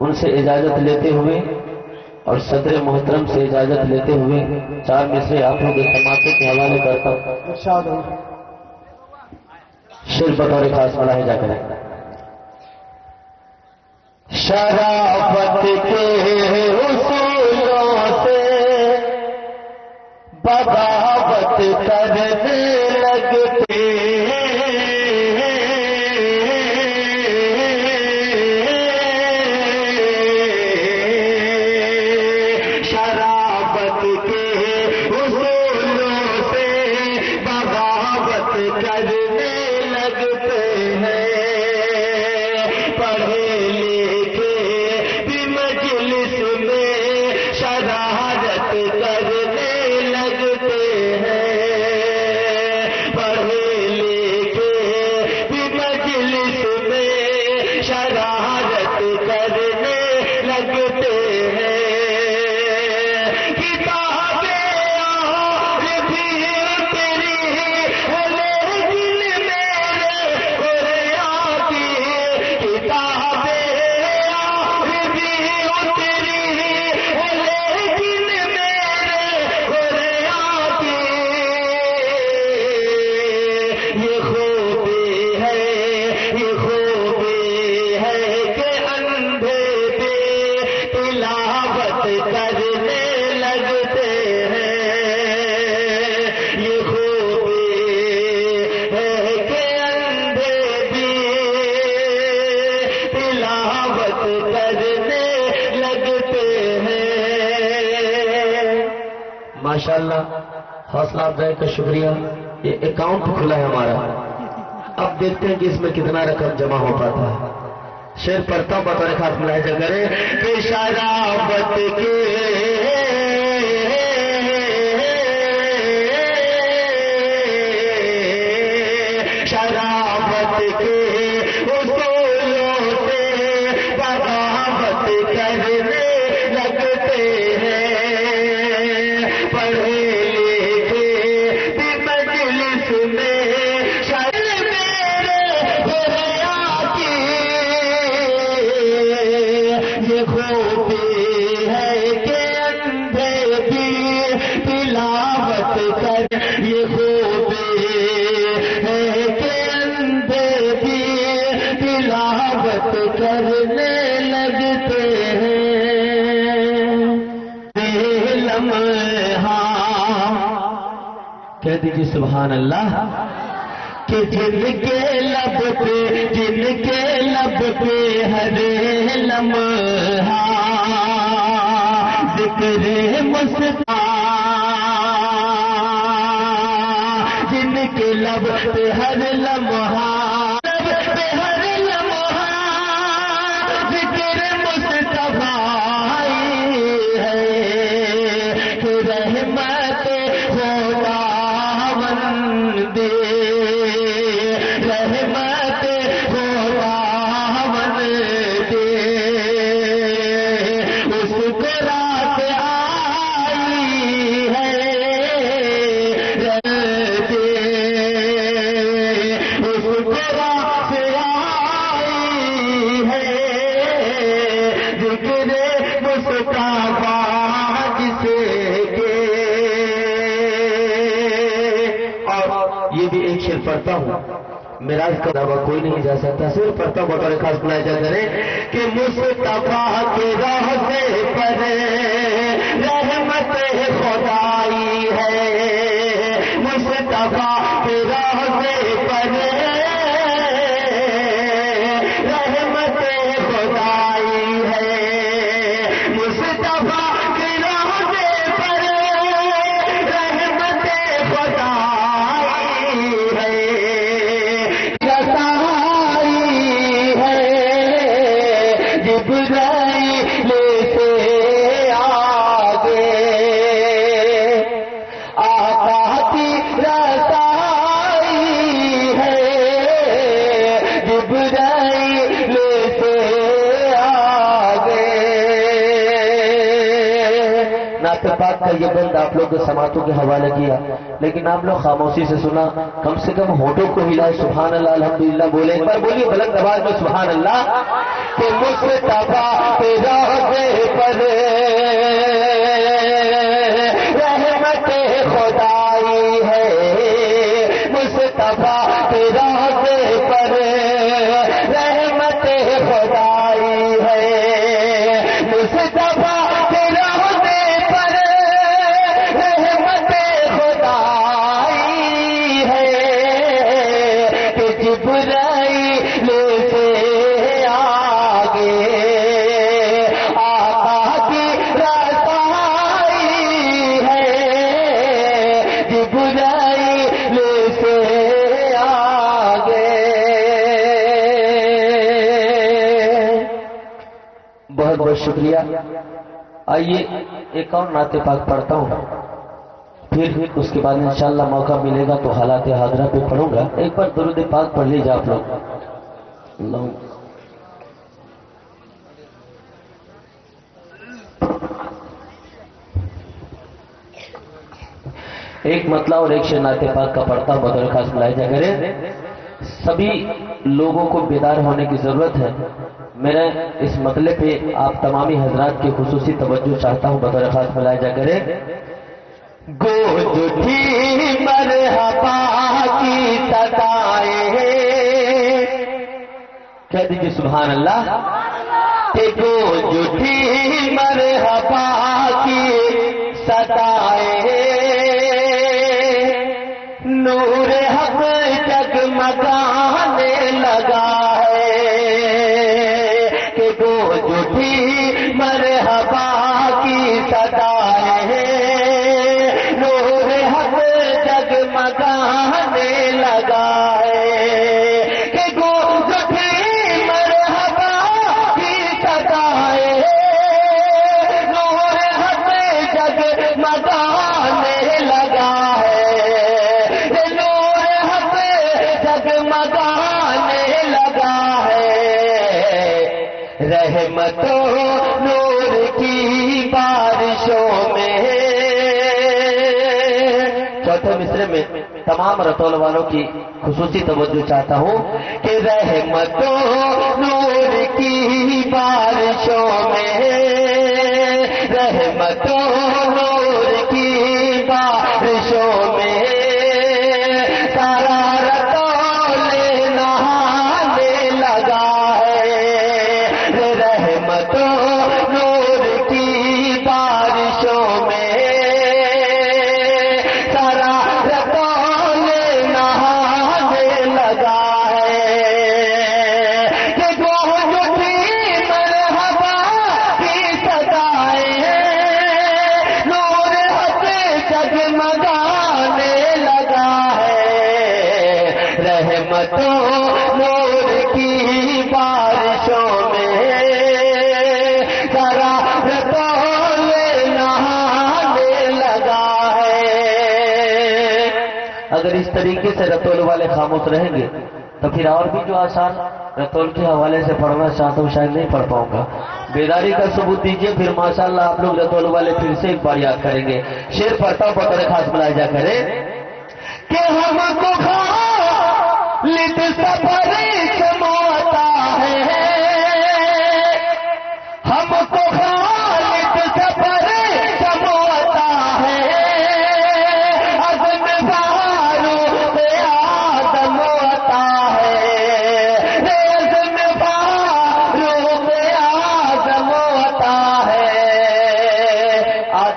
ان سے اجازت لیتے ہوئے اور صدر محترم سے اجازت لیتے ہوئے 4 مصرے آپ لوگ کے سماعتوں کے حوالے کرتا ہوں. شعر بطور خاص ملاحظہ کریں. شرافت کے اصولوں سے بغاوت کرنے لگتے ماشاءاللہ. حوصلہ افزائی کا شکریہ. یہ اکاؤنٹ کھلا ہے ہمارا، اب دیکھتے ہیں کہ اس میں کتنا رقم جمع ہو پاتا ہے. شعر پڑھتا ہوں بطور خاص ملاحظہ کریں کہ شرافت کے کہہ دیجیے سبحان اللہ. کہ جن کے لب پہ ہر لمحہ ذکر مصطفیٰ، جن کے لب پہ ہر لمحہ پڑھتا ہوں. میراث کا دعویٰ کوئی نہیں جا سکتا. صرف پڑھتا ہوں بطور خاص ملاحظہ کریں کہ مصطفیٰ کے راستے پر رحمت خدائی ہے. مصطفیٰ کے راستے پر رحمت خدائی ہے. مصطفیٰ کے راستے پر رحمت خدائی نعت پاک کا یہ بند آپ لوگ کے سماعتوں کے حوالے کیا، لیکن آپ لوگ خاموشی سے سنا، کم سے کم ہونٹوں کو ہلائے سبحان اللہ الحمدللہ بولے، ایک بار بولیے بلند آواز میں سبحان اللہ کہ مصطفیٰ کے روضے پر رحمت خدائی ہے، مصطفیٰ کے روضے پر رحمت خدائی ہے، مصطفیٰ کے روضے پر رحمت خدائی ہے کہ جبرائیل سے آگے آقا کی رسائی ہے، جبرائیل سے آگے۔ بہت بہت شکریہ۔ آئیے ایک اور نعت پاک پڑھتا ہوں، پھر اس کے بعد انشاءاللہ موقع ملے گا تو حالات حاضرہ پہ پڑھوں گا۔ ایک بار درود پاک پڑھ لیجیے آپ لوگ۔ اللہ ایک مطلع اور ایک شعر نعت پاک کا پڑھتا ہوں، بطور خاص ملاحظہ کریں۔ سبھی لوگوں کو بیدار ہونے کی ضرورت ہے۔ میرے اس مطلب پہ آپ تمامی حضرات کی خصوصی توجہ چاہتا ہوں، بطور خاص ملاحظہ کریں۔ گونج اٹھی مرحبا کی صدائیں، کہہ دیجیے سبحان اللہ کہ گونج اٹھی مرحبا کی صدائیں، نور حق جگمگانے لگا ہے کہ گونج اٹھی مرحبا کی صدائیں، نور حق جگمگانے لگا ہے کہ گونج اٹھی مرحبا کی صدائیں، نور حق جگمگانے لگا ہے، نور حق جگمگانے لگا ہے، رحمتوں نور کی بارشوں میں۔ چوتھے مصرے میں تمام رتول والوں کی خصوصی توجہ چاہتا ہوں کہ رحمتوں نور کی بارشوں میں، رحمتوں نور کی بارشوں میں، سارا رتول نہانے لگا ہے، رحمتوں نور کی بارشوں میں، سارا رتول نہانے لگا ہے کہ گونج اٹھی مرحبا کی صدائیں، نور حق جگمگانے لگا ہے، رحمتوں نور کی بارشوں میں، سارا رتول نہانے لگا ہے۔ اگر اس طریقے سے رتول والے خاموش رہیں گے تو پھر اور بھی جو آسان رتول کے حوالے سے پڑھنا چاہتا ہوں شاید نہیں پڑھ پاؤں گا۔ بیداری کا ثبوت دیجئے، پھر ماشاءاللہ آپ لوگ رتول والے پھر سے ایک بار یاد کریں گے۔ شعر پڑھتا ہوں، بطور خاص ملاحظہ کریں کہ ہم کو خالد سفر سماتا ہے، ہم کو خالد سفر سماتا ہے، عزم فاروق آدم ہوتا ہے، عزم فاروق آدم ہوتا ہے۔ آج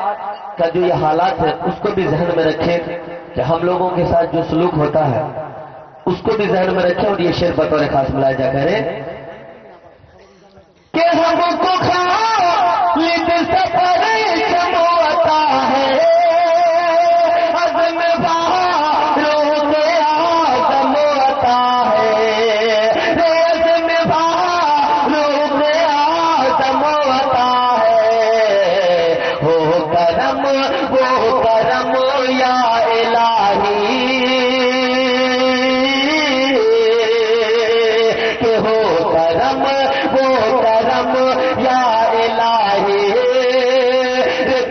کا جو یہ حالات ہے اس کو بھی ذہن میں رکھیں کہ ہم لوگوں کے ساتھ جو سلوک ہوتا ہے اس کو بھی ذہن میں رکھیں، اور یہ شعر بطور خاص ملاحظہ کریں کہ ہم کو خالد سفر سماتا ہے، عزم فاروق آدم ہوتا ہے، عزم فاروق آدم ہوتا ہے، ہو کرم وہ کرم یا الہی کہ ہو کرم وہ کرم یا الہی،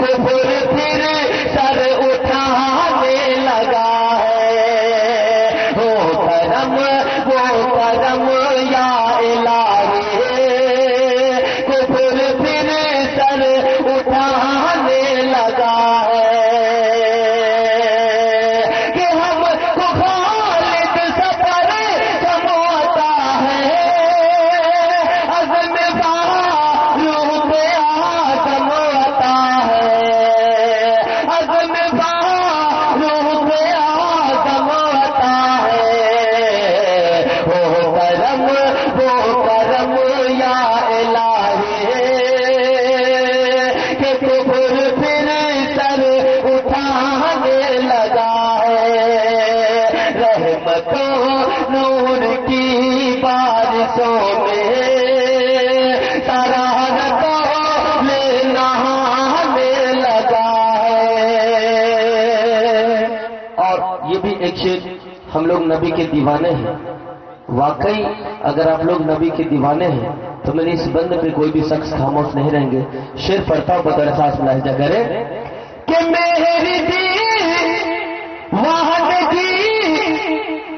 کفر دیکھیے ہم لوگ نبی کے دیوانے ہیں، واقعی اگر آپ لوگ نبی کے دیوانے ہیں تو میری اس بند پہ کوئی بھی شخص خاموش نہیں رہیں گے. شعر پڑھتا ہوں بطور خاص ملاحظہ کرے کہ میری دی وحدتی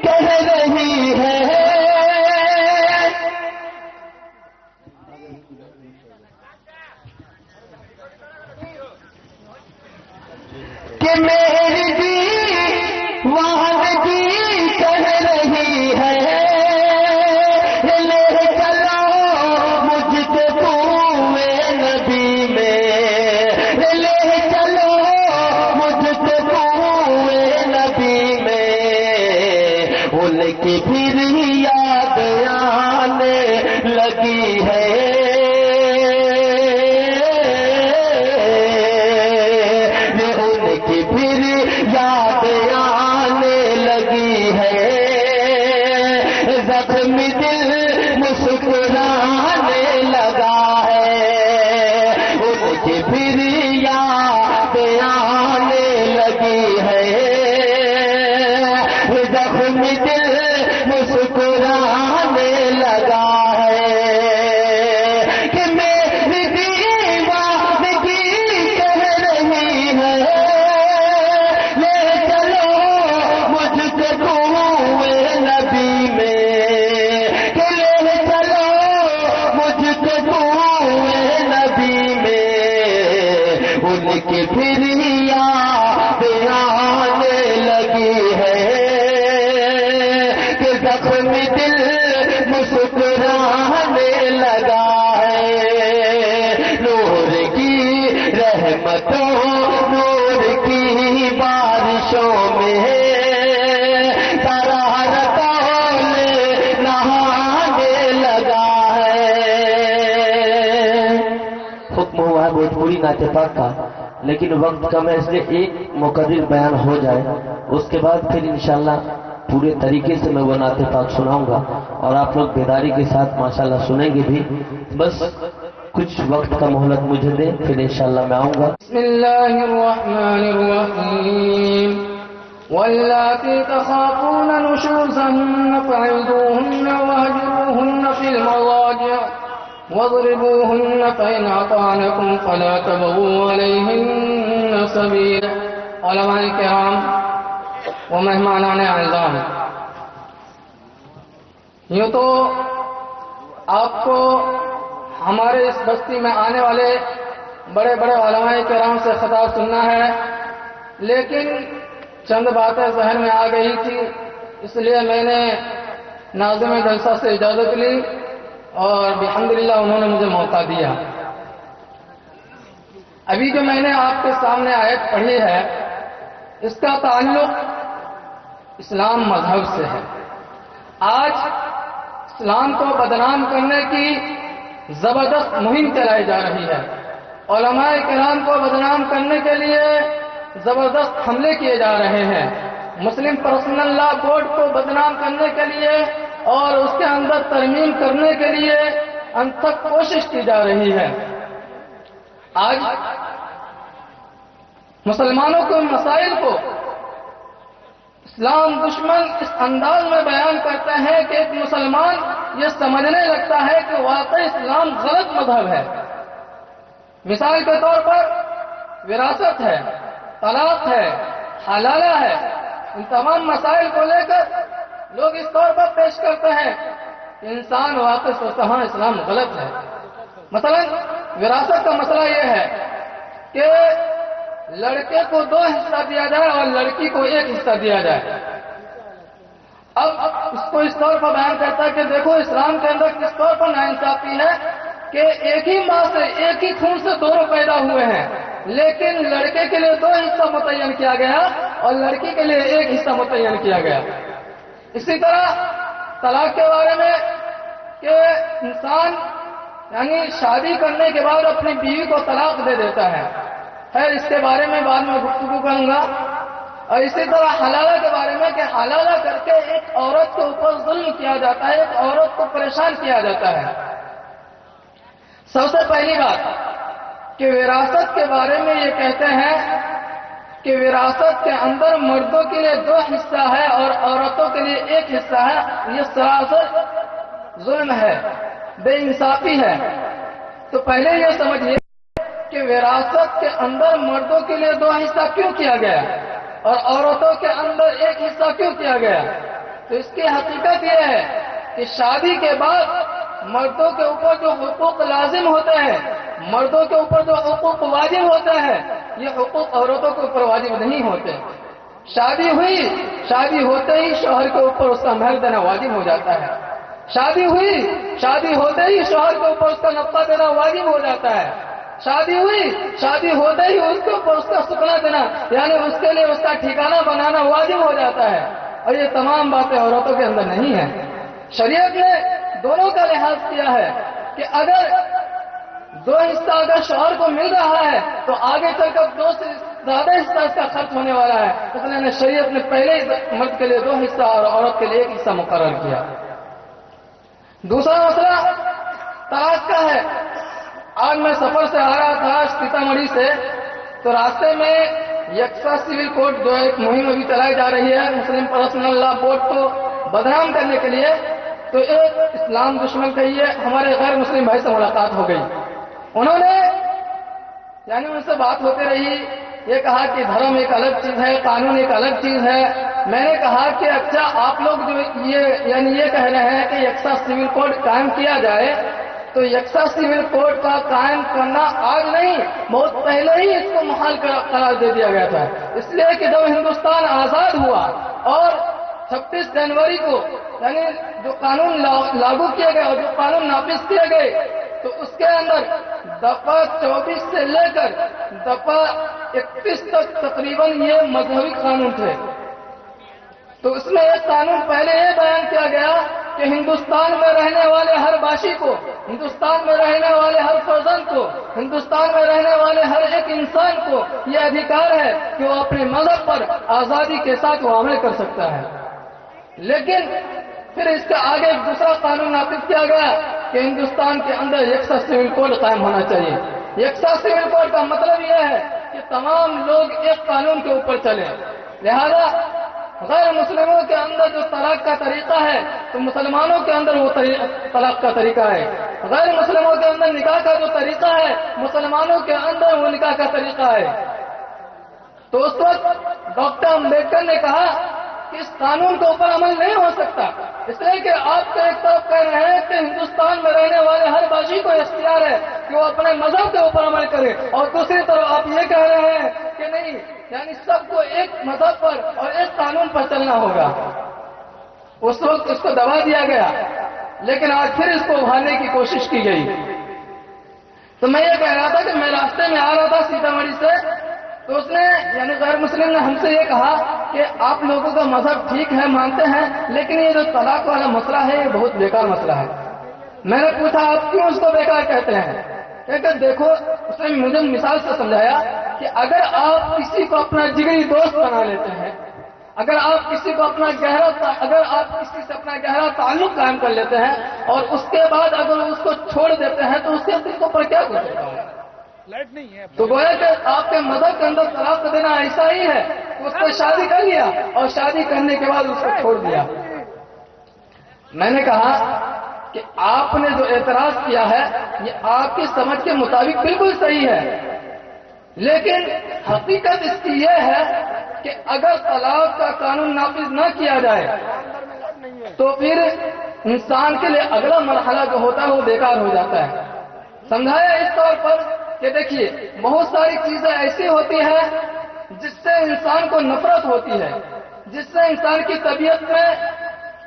کہہ رہی ہے کہ میری دی وحدتی کہہ رہی ہے لے چلو مجھ کو کنویں نبی میں، لے چلو مجھ کو کنویں نبی میں، ان کی پھر یاد آنے لگی ہے، پھر یاد آنے لگی ہے، زخم دل مسکرانے لگا ہے، ان کی پھر یاد آنے لگی ہے، زخم دل مسکرانے لگا ہے کہ میری دیوانگی کہہ رہی ہے کہ پھر یاد آنے لگی ہے، کہ زخم دل مسکرانے لگا ہے، نور کی رحمتوں نور کی بارشوں میں طرح نہانے لگا ہے. حکم ہوا ہے بھوجپوری نعت پاک کا، لیکن وقت کم ہے اس لیے ایک مقرر بیان ہو جائے، اس کے بعد پھر انشاءاللہ پورے طریقے سے میں وہ نعت پاک سناؤں گا اور آپ لوگ بیداری کے ساتھ ماشاءاللہ سنیں گے بھی. بس کچھ وقت کا مہلت مجھے دیں پھر انشاءاللہ میں آؤں گا. بسم اللہ الرحمن الرحیم واللاتی تخافون نشوزهن فعظوهن واهجروهن في المضاجع واضربوهن فإن أطعنكم فلا تبغوا عليهن سبيلا. علماء کرام و مہمانان اعظام، یوں تو آپ کو ہمارے اس بستی میں آنے والے بڑے بڑے علماء کرام سے خطاب سننا ہے، لیکن چند باتیں ذہن میں آ گئی تھی، اس لیے میں نے ناظم جلسہ سے اجازت لی اور الحمدللہ انہوں نے مجھے موقع دیا. ابھی جو میں نے آپ کے سامنے آیت پڑھی ہے اس کا تعلق اسلام مذہب سے ہے. آج اسلام کو بدنام کرنے کی زبردست مہم چلائی جا رہی ہے، علماء کرام کو بدنام کرنے کے لیے زبردست حملے کیے جا رہے ہیں، مسلم پرسنل لا بورڈ کو بدنام کرنے کے لیے اور اس کے اندر ترمیم کرنے کے لیے انتھک کوشش کی جا رہی ہے. آج مسلمانوں کے مسائل کو اسلام دشمن اس انداز میں بیان کرتے ہیں کہ ایک مسلمان یہ سمجھنے لگتا ہے کہ واقعی اسلام غلط مذہب ہے. مثال کے طور پر وراثت ہے، طلاق ہے، حلالہ ہے، ان تمام مسائل کو لے کر لوگ اس طور پر پیش کرتے ہیں کہ انسان واقعی سوچتا ہاں اسلام غلط ہے. مثلا وراثت کا مسئلہ یہ ہے کہ لڑکے کو 2 حصہ دیا جائے اور لڑکی کو 1 حصہ دیا جائے. اب اس کو اس طور پر بیان کرتا ہے کہ دیکھو اسلام کے اندر کس طور پر ناانصافی ہے کہ ایک ہی ماں سے ایک ہی خون سے دونوں پیدا ہوئے ہیں، لیکن لڑکے کے لیے 2 حصہ متعین کیا گیا اور لڑکی کے لیے 1 حصہ متعین کیا گیا. اسی طرح طلاق کے بارے میں کہ انسان یعنی شادی کرنے کے بعد اپنی بیوی کو طلاق دے دیتا ہے. خیر اس کے بارے میں بعد میں گفتگو کروں گا. اور اسی طرح حلالہ کے بارے میں کہ حلالہ کر کے ایک عورت کے اوپر ظلم کیا جاتا ہے، ایک عورت کو پریشان کیا جاتا ہے. سب سے پہلی بات کہ وراثت کے بارے میں یہ کہتے ہیں کہ وراثت کے اندر مردوں کے لیے 2 حصہ ہے اور عورتوں کے لیے 1 حصہ ہے، یہ سراسر ظلم ہے، بے انصافی ہے۔ تو پہلے یہ سمجھیے کہ وراثت کے اندر مردوں کے لیے 2 حصہ کیوں کیا گیا اور عورتوں کے اندر 1 حصہ کیوں کیا گیا؟ تو اس کی حقیقت یہ ہے کہ شادی کے بعد مردوں کے اوپر جو حقوق لازم ہوتے ہیں، مردوں کے اوپر جو حقوق واجب ہوتے ہیں، یہ حقوق عورتوں کے اوپر واجب نہیں ہوتے۔ شادی ہوئی، شادی ہوتے ہی شوہر کے اوپر اس کا مہر دینا واجب ہو جاتا ہے۔ شادی ہوئی، شادی ہوتے ہی شوہر کے اوپر اس کا نفقہ دینا واجب ہو جاتا ہے۔ شادی ہوئی، شادی ہوتے ہی اس کے اوپر اس کا سکنا دینا، یعنی اس کے لیے اس کا ٹھکانہ بنانا واجب ہو جاتا ہے۔ اور یہ تمام باتیں عورتوں کے اندر نہیں ہیں۔ شریعت نے دونوں کا لحاظ کیا ہے کہ اگر 2 حصہ اگر شوہر کو مل رہا ہے تو آگے چل کر 2 سے زیادہ حصہ اس کا خرچ ہونے والا ہے، اس لیے شریعت نے پہلے ہی مرد کے لیے 2 حصہ اور عورت کے لیے 1 حصہ مقرر کیا۔ دوسرا مسئلہ طلاق کا ہے۔ آج میں سفر سے آ رہا تھا سیتامڑھی سے، تو راستے میں یکساں سول کوڈ جو ایک مہم ابھی چلائی جا رہی ہے مسلم پرسنل لا بورڈ کو بدنام کرنے کے لیے، تو ایک اسلام دشمن کہیے ہمارے غیر مسلم بھائی سے ملاقات ہو گئی۔ انہوں نے یعنی ان سے بات ہوتی رہی، یہ کہا کہ دھرم ایک الگ چیز ہے، قانون ایک الگ چیز ہے۔ میں نے کہا کہ اچھا آپ لوگ جو یہ کہہ رہے ہیں کہ یکساں سول کوڈ قائم کیا جائے، تو یکساں سول کوڈ کا قائم کرنا آج نہیں، بہت پہلے ہی اس کو محال قرار دے دیا گیا تھا۔ اس لیے کہ جب ہندوستان آزاد ہوا اور 26 جنوری کو یعنی جو قانون لاگو کیے گئے اور جو قانون نافذ کیے گئے، تو اس کے اندر دفعہ 24 سے لے کر دفعہ 31 تک تقریباً یہ مذہبی قانون تھے۔ تو اس میں ایک قانون پہلے یہ بیان کیا گیا کہ ہندوستان میں رہنے والے ہر باشی کو، ہندوستان میں رہنے والے ہر فرزند کو، ہندوستان میں رہنے والے ہر ایک انسان کو یہ ادھیکار ہے کہ وہ اپنے مذہب پر آزادی کے ساتھ وہ عمل کر سکتا ہے۔ لیکن پھر اس کے آگے ایک دوسرا قانون نافذ کیا گیا کہ ہندوستان کے اندر یکساں سول کوڈ قائم ہونا چاہیے۔ یکساں سول کوڈ کا مطلب یہ ہے کہ تمام لوگ ایک قانون کے اوپر چلیں۔ لہذا غیر مسلموں کے اندر جو طلاق کا طریقہ ہے تو مسلمانوں کے اندر وہ طلاق کا طریقہ ہے، غیر مسلموں کے اندر نکاح کا جو طریقہ ہے مسلمانوں کے اندر وہ نکاح کا طریقہ ہے۔ تو اس وقت ڈاکٹر امبیڈکر نے کہا کہ اس قانون کے اوپر عمل نہیں ہو سکتا، اس لیے کہ آپ تو ایک طرف کہہ رہے ہیں کہ ہندوستان میں رہنے والے ہر باشی کو اختیار ہے کہ وہ اپنے مذہب کے اوپر عمل کرے، اور دوسری طرف آپ یہ کہہ رہے ہیں کہ نہیں، یعنی سب کو ایک مذہب پر اور ایک قانون پر چلنا ہوگا۔ اس وقت اس کو دبا دیا گیا، لیکن آج پھر اس کو ابھارنے کی کوشش کی گئی۔ تو میں یہ کہہ رہا تھا کہ میں راستے میں آ رہا تھا سیتامڑھی سے، تو اس نے یعنی غیر مسلم نے ہم سے یہ کہا کہ آپ لوگوں کا مذہب ٹھیک ہے، مانتے ہیں، لیکن یہ جو طلاق والا مسئلہ ہے یہ بہت بیکار مسئلہ ہے۔ میں نے پوچھا آپ کیوں اس کو بیکار کہتے ہیں؟ کہ دیکھو، اس نے مجھے مثال سے سمجھایا کہ اگر آپ کسی کو اپنا جگری دوست بنا لیتے ہیں، اگر آپ کسی سے اپنا گہرا تعلق قائم کر لیتے ہیں اور اس کے بعد اگر اس کو چھوڑ دیتے ہیں تو اس کے دل کو پر کیا گزرتا ہے؟ لائٹ نہیں ہے تو گویا کہ آپ کے مذہب کے اندر طلاق دینا ایسا ہی ہے کہ اس کو شادی کر لیا اور شادی کرنے کے بعد اس کو چھوڑ دیا۔ میں نے کہا کہ آپ نے جو اعتراض کیا ہے یہ آپ کی سمجھ کے مطابق بالکل صحیح ہے، لیکن حقیقت اس کی یہ ہے کہ اگر طلاق کا قانون نافذ نہ کیا جائے تو پھر انسان کے لیے اگلا مرحلہ جو ہوتا ہے وہ بیکار ہو جاتا ہے۔ سمجھایا اس طور پر کہ دیکھیے بہت ساری چیزیں ایسی ہوتی ہیں جس سے انسان کو نفرت ہوتی ہے، جس سے انسان کی طبیعت میں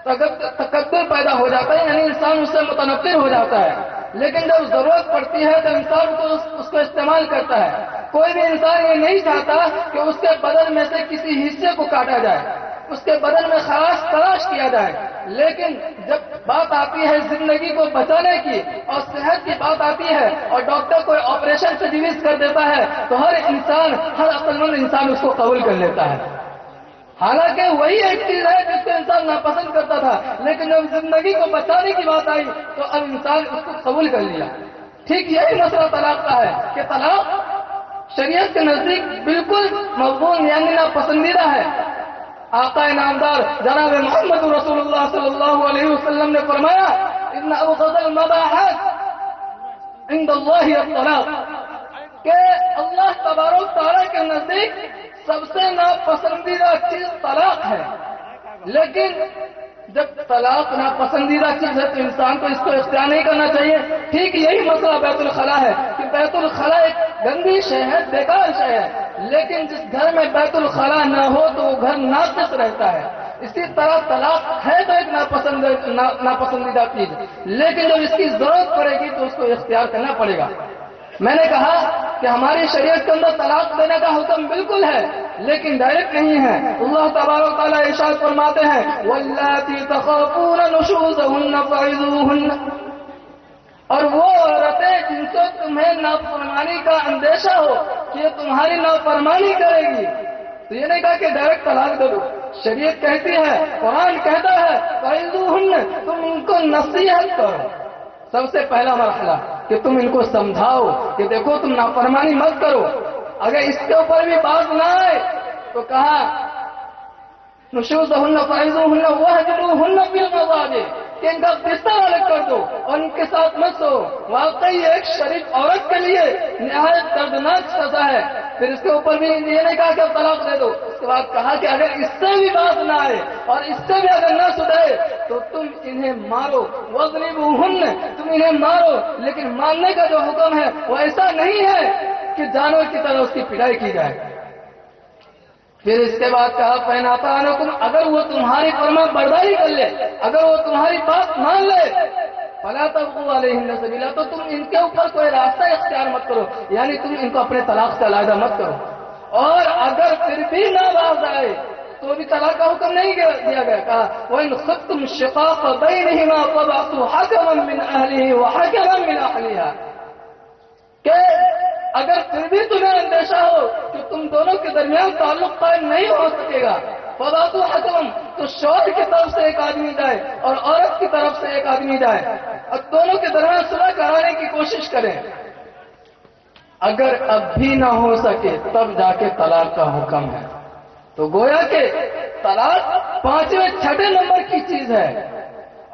تکبر پیدا ہو جاتا ہے، یعنی انسان اس سے متنفر ہو جاتا ہے، لیکن جب ضرورت پڑتی ہے تو انسان اس کو استعمال کرتا ہے۔ کوئی بھی انسان یہ نہیں چاہتا کہ اس کے بدن میں سے کسی حصے کو کاٹا جائے، اس کے بدن میں خراش تلاش کیا جائے، لیکن جب بات آتی ہے زندگی کو بچانے کی اور صحت کی بات آتی ہے اور ڈاکٹر کوئی آپریشن سے ڈیویز کر دیتا ہے تو ہر عقل مند انسان اس کو قبول کر لیتا ہے، حالانکہ وہی ایک چیز ہے جس کو انسان ناپسند کرتا تھا، لیکن جب زندگی کو بچانے کی بات آئی تو اب انسان اس کو قبول کر لیا۔ ٹھیک یہی مسئلہ طلاق کا ہے کہ طلاق شریعت کے نزدیک بالکل مقبول یعنی ناپسندیدہ ہے. آقا نامدار جناب محمد رسول اللہ صلی اللہ علیہ وسلم نے فرمایا ان ابغض المباحات عند اللہ الطلاق، کہ اللہ تبارک تعالیٰ کے نزدیک سب سے ناپسندیدہ چیز طلاق ہے. لیکن جب طلاق ناپسندیدہ چیز ہے تو انسان کو اس کو اختیار نہیں کرنا چاہیے. ٹھیک یہی مسئلہ بیت الخلاء ہے کہ بیت الخلاء ایک گندی شے ہے، بیکار شے ہے، لیکن جس گھر میں بیت الخلاء نہ ہو تو وہ گھر ناقص رہتا ہے. اسی طرح طلاق ہے تو ایک ناپسندیدہ چیز، لیکن جب اس کی ضرورت پڑے گی تو اس کو اختیار کرنا پڑے گا. میں نے کہا کہ ہماری شریعت کے اندر طلاق دینے کا حکم بالکل ہے لیکن ڈائریکٹ نہیں ہے. اللہ تبارک و تعالیٰ ارشاد فرماتے ہیں واللاتی تخافون نشوزهن فعظوهن، اور وہ عورتیں جن سے تمہیں نافرمانی کا اندیشہ ہو کہ یہ تمہاری نافرمانی کرے گی، تو یہ نہیں کہا کہ ڈائریکٹ طلاق دے دو. شریعت کہتی ہے، قرآن کہتا ہے فعظوهن، تم ان کو نصیحت کرو. سب سے پہلا مرحلہ کہ تم ان کو سمجھاؤ کہ دیکھو تم نافرمانی مت کرو. اگر اس کے اوپر بھی بات نہ آئے تو کہا نشوزهن فعظوهن واهجروهن فی المضاجع، کہ ان کا بستر الگ کر دو اور ان کے ساتھ مت سو. واقعی ایک شریف عورت کے لیے نہایت دردناک سزا ہے. پھر اس کے اوپر بھی یہ نہیں کہا کہ طلاق دے دو، اس کے بعد کہا کہ اگر اس سے بھی بات نہ آئے اور اس سے بھی اگر نہ سدھرے تو تم انہیں مارو. واضربوہن، تم انہیں مارو. لیکن مارنے کا جو حکم ہے وہ ایسا نہیں ہے کہ جانور کی طرح اس کی پٹائی کی جائے. پھر اس کے بعد کہا فَإِنْ أَطَاعْنَكُمْ، اگر وہ تمہاری فرما برداری کر لے، اگر وہ تمہاری بات مان لے فَلَا تَبْغُوا عَلَيْهِنَّ سَبِيلًا، تو تم ان کے اوپر کوئی راستہ اختیار مت کرو، یعنی تم ان کو اپنے طلاق سے علیحدہ مت کرو. اور اگر پھر بھی نہ باز آئے تو بھی طلاق کا حکم نہیں دیا گیا. کہا وَإِنْ خِفْتُمْ شِقَاقَ بَيْنِهِمَا فَابْعَثُوا حَكَمًا مِّنْ أَهْلِهِ وَحَكَمًا مِّنْ أَهْلِهَا، کہ اگر پھر بھی تمہیں اندیشہ ہو کہ تم دونوں کے درمیان تعلق قائم نہیں ہو سکے گا فَابْعَثُوا حَكَمًا، تو شوہر کی طرف سے ایک آدمی جائے اور عورت کی طرف سے ایک آدمی جائے اور دونوں کے درمیان صلح کرانے کی کوشش کریں. اگر اب بھی نہ ہو سکے تب جا کے طلاق کا حکم ہے. تو گویا کہ طلاق 5ویں 6 نمبر کی چیز ہے.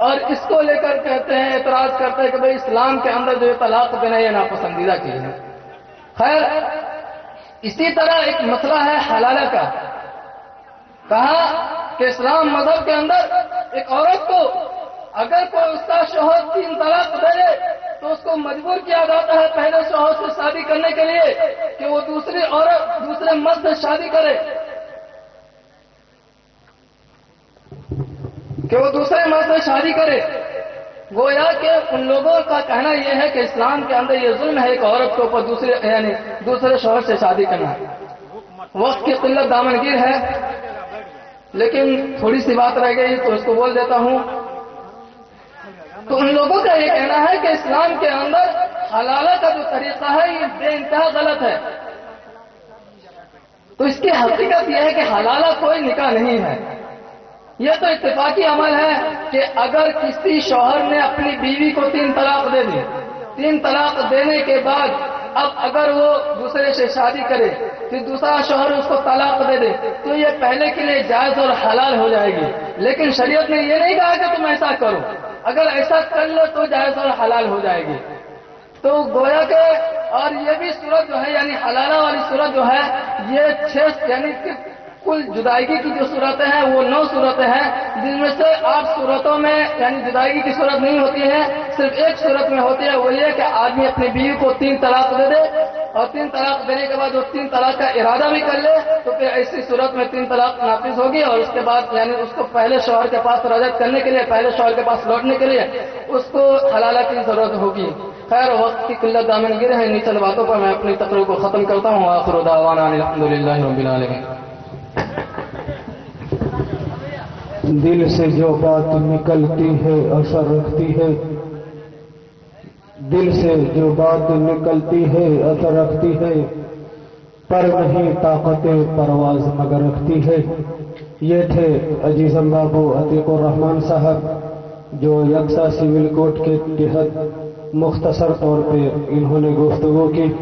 اور اس کو لے کر کہتے ہیں، اعتراض کرتے ہیں کہ بھئی اسلام کے اندر جو طلاق دینا یہ ناپسندیدہ چیز ہے. خیر، اسی طرح ایک مسئلہ ہے حلالہ کا. کہا کہ اسلام مذہب کے اندر ایک عورت کو اگر کوئی اس کا شوہر 3 طلاق دے دے تو اس کو مجبور کیا جاتا ہے پہلے شوہر سے شادی کرنے کے لیے کہ وہ دوسری عورت دوسرے مرد سے شادی کرے، گویا کہ ان لوگوں کا کہنا یہ ہے کہ اسلام کے اندر یہ ظلم ہے ایک عورت کے اوپر دوسرے شوہر سے شادی کرنا. وقت کی قلت دامنگیر ہے لیکن تھوڑی سی بات رہ گئی تو اس کو بول دیتا ہوں. تو ان لوگوں کا یہ کہنا ہے کہ اسلام کے اندر حلالہ کا جو طریقہ ہے یہ بے انتہا غلط ہے. تو اس کی حقیقت یہ ہے کہ حلالہ کوئی نکاح نہیں ہے. یہ تو اتفاقی عمل ہے کہ اگر کسی شوہر نے اپنی بیوی کو 3 طلاق دے دی، 3 طلاق دینے کے بعد اب اگر وہ دوسرے سے شادی کرے پھر دوسرا شوہر اس کو طلاق دے دے تو یہ پہلے کے لیے جائز اور حلال ہو جائے گی. لیکن شریعت نے یہ نہیں کہا کہ تم ایسا کرو، اگر ایسا کر لو تو جائز اور حلال ہو جائے گی. تو گویا کہ اور یہ بھی صورت جو ہے یعنی حلالہ والی صورت جو ہے یہ 6 یعنی کل جدائیگی کی جو صورتیں ہیں وہ 9 صورتیں ہیں، جن میں سے 8 صورتوں میں یعنی جدائیگی کی صورت نہیں ہوتی ہے، صرف ایک صورت میں ہوتی ہے. وہ یہ کہ آدمی اپنی بیوی کو 3 طلاق دے دے اور 3 طلاق دینے کے بعد وہ 3 طلاق کا ارادہ بھی کر لے تو پھر ایسی صورت میں 3 طلاق نافذ ہوگی اور اس کے بعد یعنی اس کو پہلے شوہر کے پاس رجعت کرنے کے لیے، پہلے شوہر کے پاس لوٹنے کے لیے اس کو حلالہ کی ضرورت ہوگی. خیر، وقت کی قلت دامنگیر ہے، ان چند باتوں پر میں اپنی تقریر کو ختم کرتا ہوں. آخر دعوانا الحمدللہ رب العالمین. دل سے جو بات نکلتی ہے اثر رکھتی ہے، دل سے جو بات نکلتی ہے اثر رکھتی ہے، پر نہیں طاقت پرواز مگر رکھتی ہے. یہ تھے عزیزم بابو عتیق الرحمان صاحب جو یکساں سول کوڈ کے تحت مختصر طور پہ انہوں نے گفتگو کی.